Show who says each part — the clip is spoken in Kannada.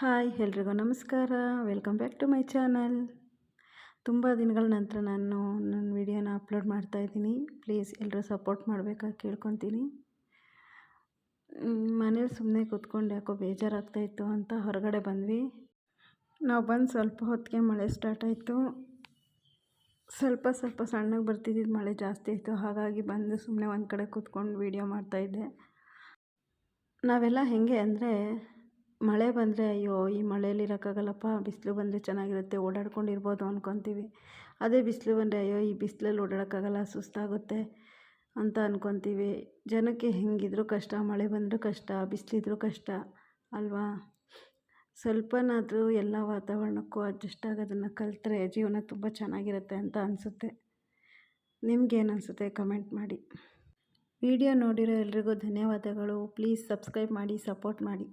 Speaker 1: ಹಾಯ್ ಎಲ್ರಿಗೂ ನಮಸ್ಕಾರ. Welcome back to my channel. ತುಂಬ ದಿನಗಳ ನಂತರ ನಾನು ನನ್ನ ವಿಡಿಯೋನ ಅಪ್ಲೋಡ್ ಮಾಡ್ತಾಯಿದ್ದೀನಿ. ಪ್ಲೀಸ್ ಎಲ್ಲರೂ ಸಪೋರ್ಟ್ ಮಾಡಬೇಕಾಗಿ ಕೇಳ್ಕೊತೀನಿ. ಮನೇಲಿ ಸುಮ್ಮನೆ ಕೂತ್ಕೊಂಡು ಯಾಕೋ ಬೇಜಾರಾಗ್ತಾಯಿತ್ತು ಅಂತ ಹೊರಗಡೆ ಬಂದ್ವಿ. ನಾವು ಬಂದು ಸ್ವಲ್ಪ ಹೊತ್ತಿಗೆ ಮಳೆ ಸ್ಟಾರ್ಟ್ ಆಯಿತು. ಸ್ವಲ್ಪ ಸಣ್ಣಗೆ ಬರ್ತಿದ್ದಿದ್ದು ಮಳೆ ಜಾಸ್ತಿ ಆಯಿತು. ಹಾಗಾಗಿ ಬಂದು ಸುಮ್ಮನೆ ಒಂದು ಕಡೆ ಕೂತ್ಕೊಂಡು ವೀಡಿಯೋ ಮಾಡ್ತಾಯಿದ್ದೆ. ನಾವೆಲ್ಲ ಹೇಗೆ ಅಂದರೆ ಮಳೆ ಬಂದರೆ ಅಯ್ಯೋ ಈ ಮಳೆಯಲ್ಲಿ ಇರೋಕ್ಕಾಗಲ್ಲಪ್ಪ, ಬಿಸಿಲು ಬಂದರೆ ಚೆನ್ನಾಗಿರುತ್ತೆ, ಓಡಾಡ್ಕೊಂಡಿರ್ಬೋದು ಅಂದ್ಕೊತೀವಿ. ಅದೇ ಬಿಸಿಲು ಬಂದರೆ ಅಯ್ಯೋ ಈ ಬಿಸಿಲಲ್ಲಿ ಓಡಾಡೋಕ್ಕಾಗಲ್ಲ, ಸುಸ್ತಾಗುತ್ತೆ ಅಂತ ಅಂದ್ಕೊತೀವಿ. ಜನಕ್ಕೆ ಹೆಂಗಿದ್ರೂ ಕಷ್ಟ, ಮಳೆ ಬಂದರೂ ಕಷ್ಟ, ಬಿಸಿಲಿದ್ರೂ ಕಷ್ಟ ಅಲ್ವಾ? ಸ್ವಲ್ಪನಾದರೂ ಎಲ್ಲ ವಾತಾವರಣಕ್ಕೂ ಅಡ್ಜಸ್ಟ್ ಆಗೋದನ್ನು ಕಲಿತ್ರೆ ಜೀವನ ತುಂಬ ಚೆನ್ನಾಗಿರುತ್ತೆ ಅಂತ ಅನಿಸುತ್ತೆ. ನಿಮ್ಗೇನು ಅನಿಸುತ್ತೆ ಕಮೆಂಟ್ ಮಾಡಿ. ವಿಡಿಯೋ ನೋಡಿರೋ ಎಲ್ರಿಗೂ ಧನ್ಯವಾದಗಳು. ಪ್ಲೀಸ್ ಸಬ್ಸ್ಕ್ರೈಬ್ ಮಾಡಿ, ಸಪೋರ್ಟ್ ಮಾಡಿ.